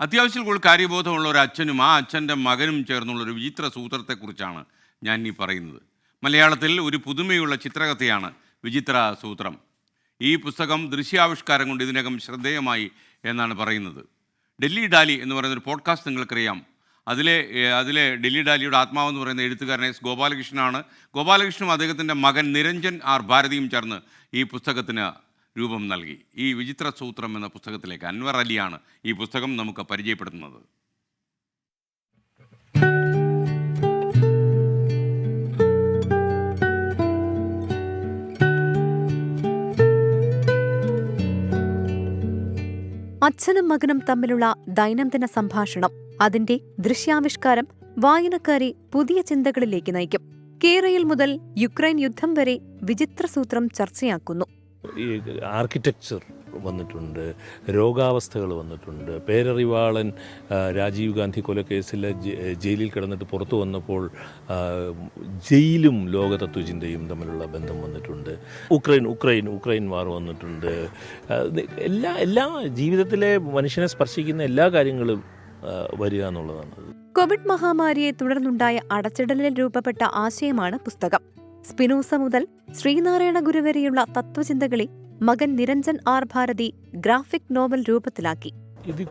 അത്യാവശ്യം കൂടുതൽ കാര്യബോധമുള്ള ഒരു അച്ഛനും ആ അച്ഛൻ്റെ മകനും ചേർന്നുള്ളൊരു വിചിത്ര സൂത്രത്തെക്കുറിച്ചാണ് ഞാൻ ഈ പറയുന്നത്. മലയാളത്തിൽ ഒരു പുതുമയുള്ള ചിത്രകഥയാണ് വിചിത്ര സൂത്രം. ഈ പുസ്തകം ദൃശ്യാവിഷ്കാരം കൊണ്ട് ഇതിനകം ശ്രദ്ധേയമായി എന്നാണ് പറയുന്നത്. ഡെല്ലി ഡാലി എന്ന് പറയുന്നൊരു പോഡ്കാസ്റ്റ് നിങ്ങൾക്കറിയാം. അതിലെ ഡെല്ലി ഡാലിയുടെ ആത്മാവെന്ന് പറയുന്ന എഴുത്തുകാരൻ എസ് ഗോപാലകൃഷ്ണനാണ്. ഗോപാലകൃഷ്ണനും അദ്ദേഹത്തിൻ്റെ മകൻ നിരഞ്ജൻ ആർ ഭാരതിയും ചേർന്ന് ഈ പുസ്തകത്തിന് രൂപം നൽകി. ഈ വിചിത്ര സൂത്രം എന്ന പുസ്തകത്തിലേക്ക് അൻവർ അലിയാണ് ഈ പുസ്തകം നമുക്ക് പരിചയപ്പെടുത്തുന്നത്. അച്ഛനും മകനും തമ്മിലുള്ള ദൈനംദിന സംഭാഷണം, അതിന്റെ ദൃശ്യാവിഷ്കാരം വായനക്കാരെ പുതിയ ചിന്തകളിലേക്ക് നയിക്കും. കേരയിൽ മുതൽ യുക്രൈൻ യുദ്ധം വരെ വിചിത്രസൂത്രം ചർച്ചയാക്കുന്നു. ഈ ആർക്കിടെക്ചർ വന്നിട്ടുണ്ട്, രോഗാവസ്ഥകൾ വന്നിട്ടുണ്ട്. പേരറിവാളൻ രാജീവ് ഗാന്ധി കൊലക്കേസിൽ ജയിലിൽ കിടന്നിട്ട് പുറത്തു വന്നപ്പോൾ ജയിലും ലോകതത്വചിന്തയും തമ്മിലുള്ള ബന്ധം വന്നിട്ടുണ്ട്. ഉക്രൈൻ വാർ വന്നിട്ടുണ്ട്. എല്ലാ ജീവിതത്തിലെ മനുഷ്യനെ സ്പർശിക്കുന്ന എല്ലാ കാര്യങ്ങളും വരിക എന്നുള്ളതാണ്. കോവിഡ് മഹാമാരിയെ തുടർന്നുണ്ടായ അടച്ചിടലിൽ രൂപപ്പെട്ട ആശയമാണ് പുസ്തകം. സ്പിനോസ മുതൽ ശ്രീനാരായണ ഗുരു വരെയുള്ള തത്വചിന്തകളെ മകൻ Niranjan R Bharathi graphic novel രൂപത്തിലാക്കി. ഇത്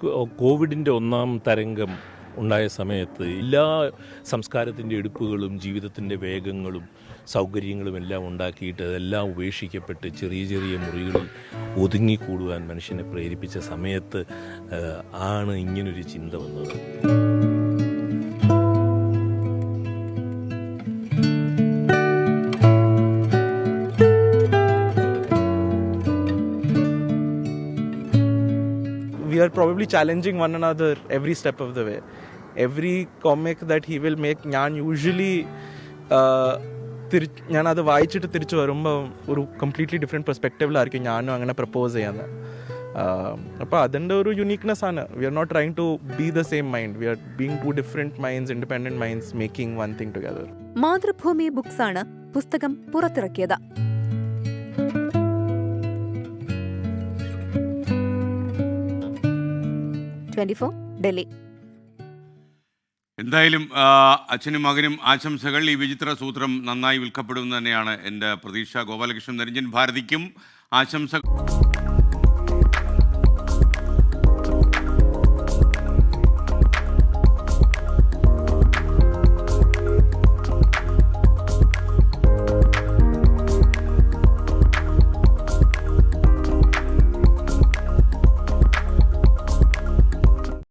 കോവിഡിൻ്റെ ഒന്നാം തരംഗം ഉണ്ടായ സമയത്ത് എല്ലാ സംസ്കാരത്തിൻ്റെ എടുപ്പുകളും ജീവിതത്തിൻ്റെ വേഗങ്ങളും സൗകര്യങ്ങളും എല്ലാം ഉണ്ടാക്കിയിട്ട് അതെല്ലാം ഉപേക്ഷിക്കപ്പെട്ട് ചെറിയ ചെറിയ മുറികളിൽ ഒതുങ്ങിക്കൂടുവാൻ മനുഷ്യനെ പ്രേരിപ്പിച്ച സമയത്ത് ആണ് ഇങ്ങനൊരു ചിന്ത വന്നത്. We are probably challenging one another every step of the way. Every comic that he will make, ഞാൻ യൂഷ്വലി ഞാനത് വായിച്ചിട്ട് തിരിച്ചു വരുമ്പോൾ ഒരു കംപ്ലീറ്റ്ലി ഡിഫറെൻറ്റ് പെർസ്പെക്റ്റീവിലായിരിക്കും ഞാനും അങ്ങനെ പ്രപ്പോസ് ചെയ്യുന്നത്. അപ്പോൾ അതിൻ്റെ ഒരു യുണീക്നെസ് ആണ്. We are not trying to be the same mind, we are being two different minds, independent minds, making one thing together. Mathrubhumi books ആണ് പുസ്തകം പുറത്തിറക്കിയത്. 24 ഡൽഹി. എന്തായാലും അച്ഛനും മകനും ആശംസകൾ. ഈ വിചിത്ര സൂത്രം നന്നായി വിൽക്കപ്പെടുമെന്ന് തന്നെയാണ് എൻ്റെ പ്രതീക്ഷ. ഗോപാലകൃഷ്ണൻ, നിരഞ്ജൻ ഭാരതിക്കും ആശംസകൾ.